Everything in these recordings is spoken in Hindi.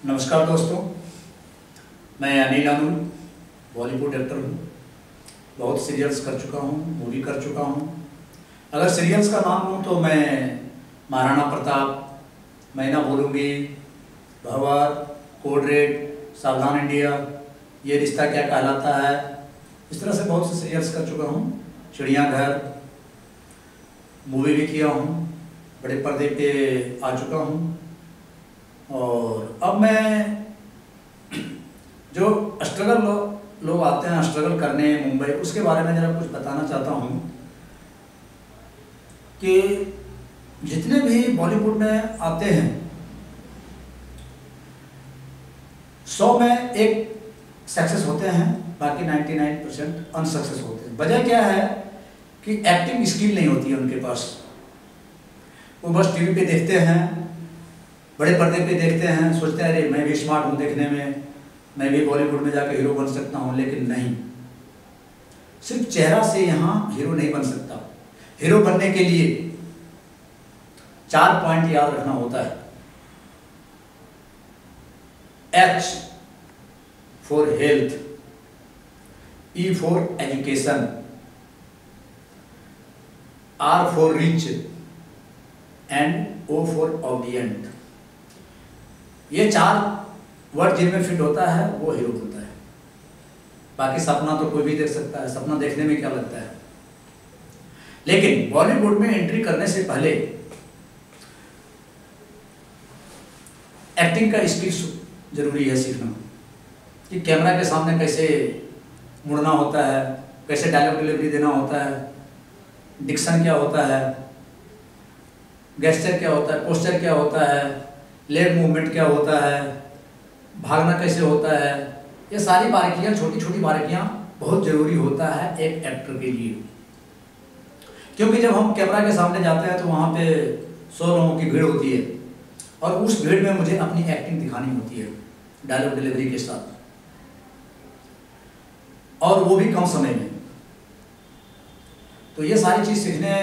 नमस्कार दोस्तों, मैं अनिल आनुल बॉलीवुड एक्टर हूँ। बहुत सीरियल्स कर चुका हूँ, मूवी कर चुका हूँ। अगर सीरियल्स का नाम लूँ तो मैं महाराणा प्रताप, मैना बोलूँगी, भंवर, कोड रेड, सावधान इंडिया, ये रिश्ता क्या कहलाता है, इस तरह से बहुत से सीरियल्स कर चुका हूँ। चिड़ियाघर मूवी भी किया हूँ, बड़े पर्दे पे आ चुका हूँ। और अब मैं जो स्ट्रगल लोग आते हैं स्ट्रगल करने मुंबई, उसके बारे में ज़रा कुछ बताना चाहता हूँ कि जितने भी बॉलीवुड में आते हैं 100 में एक सक्सेस होते हैं, बाकी 99% अनसक्सेस होते हैं। वजह क्या है कि एक्टिंग स्किल नहीं होती है उनके पास। वो बस टीवी पे देखते हैं, बड़े पर्दे पे देखते हैं, सोचते हैं अरे मैं भी स्मार्ट हूँ देखने में, मैं भी बॉलीवुड में जाकर हीरो बन सकता हूँ। लेकिन नहीं, सिर्फ चेहरा से यहाँ हीरो नहीं बन सकता। हीरो बनने के लिए 4 पॉइंट याद रखना होता है। H for health, E for education, R for rich and O for audient. ये 4 वर्ड जिनमें फिट होता है वो हीरो होता है। बाकी सपना तो कोई भी देख सकता है, सपना देखने में क्या लगता है। लेकिन बॉलीवुड में एंट्री करने से पहले एक्टिंग का स्किल जरूरी है सीखना, कि कैमरा के सामने कैसे मुड़ना होता है, कैसे डायलॉग डिलीवरी देना होता है, डिक्शन क्या होता है, गेस्चर क्या होता है, पोस्चर क्या होता है, लेग मूवमेंट क्या होता है, भागना कैसे होता है। ये सारी बारीकियाँ, छोटी छोटी बारीकियाँ बहुत ज़रूरी होता है एक एक्टर के लिए। क्योंकि जब हम कैमरा के सामने जाते हैं तो वहाँ पे 100 लोगों की भीड़ होती है और उस भीड़ में मुझे अपनी एक्टिंग दिखानी होती है डायलॉग डिलीवरी के साथ, और वो भी कम समय में। तो ये सारी चीज़ सीखने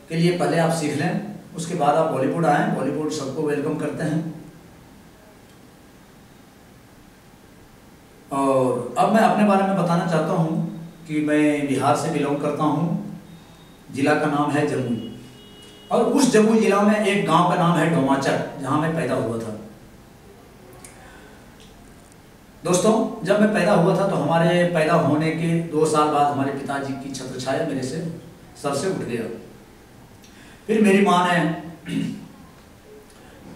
के लिए पहले आप सीख लें, उसके बाद आप बॉलीवुड आएँ। बॉलीवुड सबको वेलकम करते हैं। और अब मैं अपने बारे में बताना चाहता हूँ कि मैं बिहार से बिलोंग करता हूँ। जिला का नाम है जमुई, और उस जमुई जिला में एक गांव का नाम है डोमाचर, जहाँ मैं पैदा हुआ था। दोस्तों, जब मैं पैदा हुआ था तो हमारे पैदा होने के 2 साल बाद हमारे पिताजी की छत्र छाया मेरे से सर से उठ गया। फिर मेरी माँ ने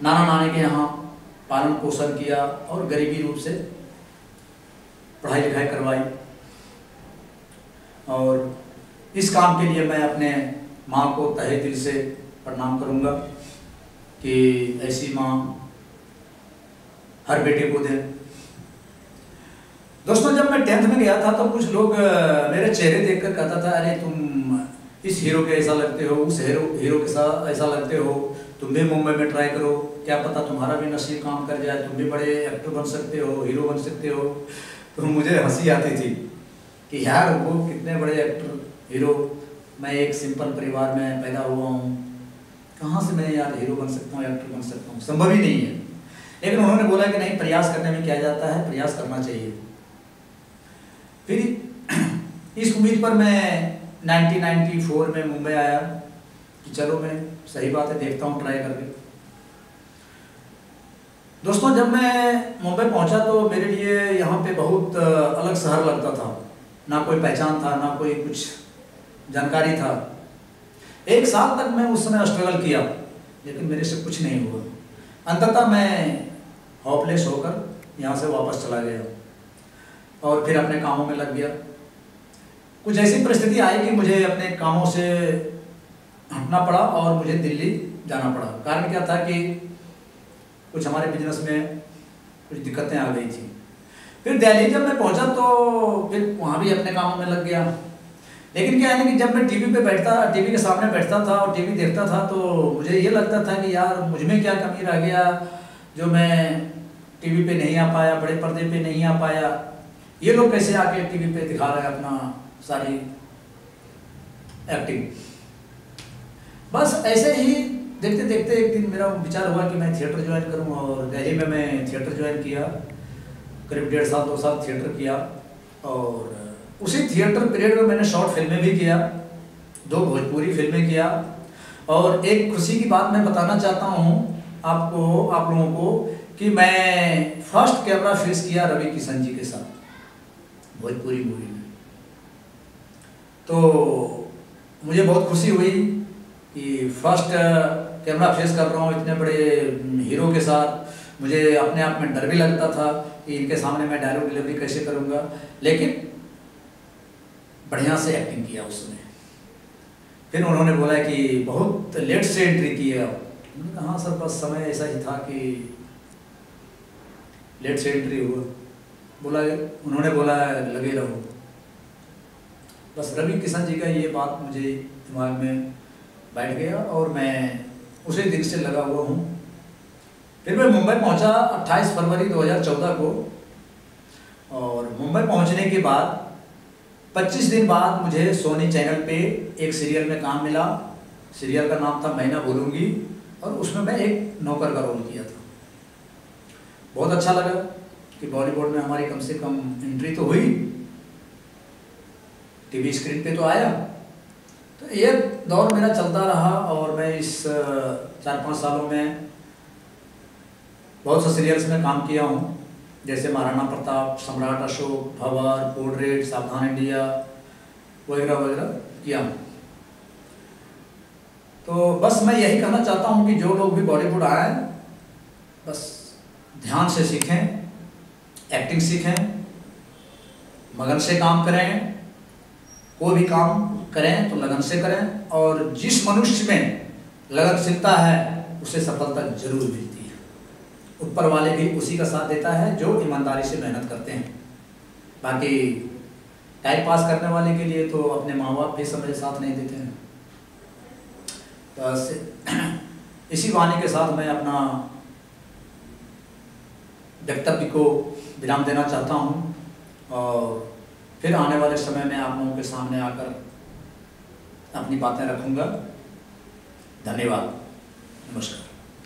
नाना नानी के यहाँ पालन पोषण किया और गरीबी रूप से पढ़ाई लिखाई करवाई। और इस काम के लिए मैं अपने माँ को तहे दिल से प्रणाम करूँगा कि ऐसी माँ हर बेटे को दे। दोस्तों, जब मैं 10th में गया था तो कुछ लोग मेरे चेहरे देखकर कहता था अरे तुम इस हीरो के ऐसा लगते हो, उस हीरो के साथ ऐसा लगते हो, तुम भी मुंबई में ट्राई करो, क्या पता तुम्हारा भी नसीब काम कर जाए, तुम भी बड़े एक्टर बन सकते हो, हीरो बन सकते हो। तो मुझे हंसी आती थी कि यार वो कितने बड़े एक्टर, हीरो, मैं एक सिंपल परिवार में पैदा हुआ हूँ, कहाँ से मैं यार हीरो बन सकता हूँ, एक्टर बन सकता हूँ, संभव ही नहीं है। लेकिन उन्होंने बोला कि नहीं, प्रयास करने में क्या जाता है, प्रयास करना चाहिए। फिर इस उम्मीद पर मैं 1994 में मुंबई आया कि चलो मैं सही बात है, देखता हूँ ट्राई करके। दोस्तों, जब मैं मुंबई पहुंचा तो मेरे लिए यहाँ पे बहुत अलग शहर लगता था। ना कोई पहचान था, ना कोई कुछ जानकारी था। 1 साल तक मैं उस समय स्ट्रगल किया, लेकिन मेरे से कुछ नहीं हुआ। अंततः मैं होपलेस होकर यहाँ से वापस चला गया और फिर अपने कामों में लग गया। कुछ ऐसी परिस्थिति आई कि मुझे अपने कामों से हटना पड़ा और मुझे दिल्ली जाना पड़ा। कारण क्या था कि कुछ हमारे बिजनेस में कुछ दिक्कतें आ गई थी। फिर दिल्ली जब मैं पहुंचा तो फिर वहाँ भी अपने कामों में लग गया। लेकिन क्या है ना कि जब मैं टीवी के सामने बैठता था और टीवी देखता था तो मुझे ये लगता था कि यार मुझ में क्या कमी रह गया जो मैं टीवी पे नहीं आ पाया, बड़े पर्दे पे नहीं आ पाया। ये लोग कैसे आके टीवी पे दिखा रहे हैं अपना सारी एक्टिंग। बस ऐसे ही देखते देखते एक दिन मेरा विचार हुआ कि मैं थिएटर ज्वाइन करूं, और दिल्ली में मैं थिएटर ज्वाइन किया। करीब 1.5 साल 2 साल थिएटर किया, और उसी थिएटर पीरियड में मैंने शॉर्ट फिल्में भी किया, 2 भोजपुरी फिल्में किया। और एक खुशी की बात मैं बताना चाहता हूँ आप लोगों को कि मैं फर्स्ट कैमरा फेस किया रवि किशन जी के साथ भोजपुरी मूवी में। तो मुझे बहुत खुशी हुई कि फर्स्ट कैमरा फेस कर रहा हूँ इतने बड़े हीरो के साथ। मुझे अपने आप में डर भी लगता था कि इनके सामने मैं डायलॉग डिलीवरी कैसे करूँगा, लेकिन बढ़िया से एक्टिंग किया उसने। फिर उन्होंने बोला कि बहुत लेट से एंट्री की है। मैंने कहा हाँ सर, बस समय ऐसा ही था कि लेट से एंट्री हुआ। उन्होंने बोला लगे रहो। बस रवि किशन जी का ये बात मुझे दिमाग में बैठ गया, और मैं उसी दिन से लगा हुआ हूँ। फिर मैं मुंबई पहुँचा 28 फरवरी 2014 को, और मुंबई पहुँचने के बाद 25 दिन बाद मुझे सोनी चैनल पे एक सीरियल में काम मिला। सीरियल का नाम था मैं ना भूलूंगी, और उसमें मैं एक नौकर का रोल किया था। बहुत अच्छा लगा कि बॉलीवुड में हमारी कम से कम एंट्री तो हुई, टीवी स्क्रीन पे तो आया। तो ये दौर मेरा चलता रहा, और मैं इस 4-5 सालों में बहुत से सीरियल्स में काम किया हूँ, जैसे महाराणा प्रताप, सम्राट अशोक, भंवर, पोर्ट्रेट, सावधान इंडिया वगैरह वगैरह किया हूँ। तो बस मैं यही कहना चाहता हूँ कि जो लोग भी बॉलीवुड आए, बस ध्यान से सीखें, एक्टिंग सीखें, मगन से काम करें। कोई भी काम करें तो लगन से करें, और जिस मनुष्य में लगनशीलता है उसे सफलता जरूर मिलती है। ऊपर वाले भी उसी का साथ देता है जो ईमानदारी से मेहनत करते हैं। बाकी टाइम पास करने वाले के लिए तो अपने माँ बाप भी समय साथ नहीं देते हैं। तो इसी वाणी के साथ मैं अपना वक्तव्य को विराम देना चाहता हूँ, और फिर आने वाले समय में आप लोगों के सामने आकर अपनी बातें रखूँगा। धन्यवाद, नमस्कार।